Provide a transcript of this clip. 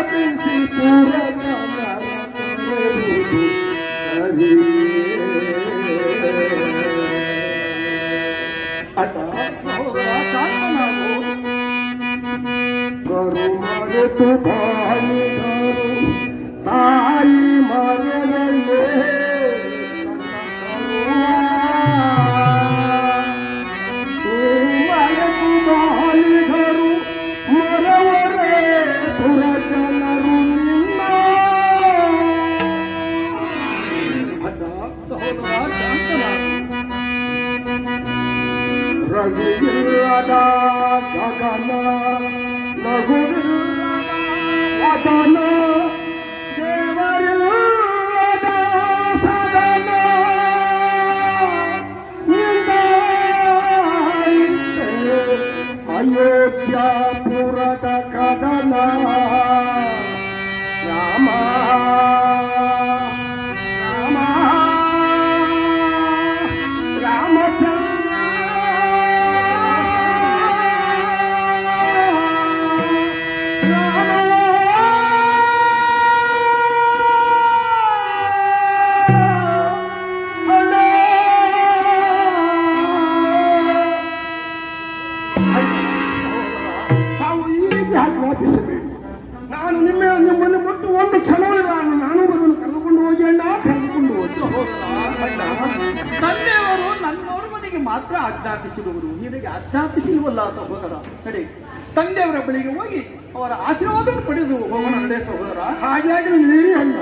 ಬಿಸಿ ಪೂರಕ ಸರಿ ಅಟ ಶಾಂತನಾಗು. ಕರು ಮರೆತು ಬಾಳಿದರು ತಾಯಿ ಮರೆಯಲೇ ಮರೆತು ಬಾಳಿದರು ಮರವರೇ ಪುರಜನರು ನಿನ್ನ ಅಟ ಸಹೋದರ ಶಾಂತನಾಗು. ರವಿಯಿಲ್ಲದ ಗಗನ ನಗುವಿಲ್ಲದ ವದನ ದೇವರಿಲ್ಲದ ಸದನ ನಿಂದಾಯಿತೆ ಅಯೋಧ್ಯಾಪುರದ ಕದನ ರಾಮ ರಾಮ ರಾಮಚಂದ್ರ ತಾವು ಈ ರೀತಿ ಆಜ್ಞಾಪಿಸಬೇಡಿ. ನಾನು ನಿಮ್ಮನ್ನು ಮುಟ್ಟು ಒಂದು ಕ್ಷಣವಲ್ಲ ನಾನು ಬದಲು ಕರೆದುಕೊಂಡು ಹೋಗಿ ಅಣ್ಣ ಕರೆದುಕೊಂಡು ಹೋಗಿ ತಂದೆಯವರು ನನ್ನೋರ ಮನೆಗೆ ಮಾತ್ರ ಆಜ್ಞಾಪಿಸಿದವರು, ನಿನಗೆ ಆಜ್ಞಾಪಿಸಿಲ್ವಲ್ಲ ಸಹೋದರ. ಕಡೆ ತಂದೆಯವರ ಬಳಿಗೆ ಹೋಗಿ ಅವರ ಆಶೀರ್ವಾದ ಪಡೆದು ಹೋಗೋಣ ನಡೆ ಸಹೋದರ. ಹಾಗಾಗಿ ನೀರಿ ಅಣ್ಣ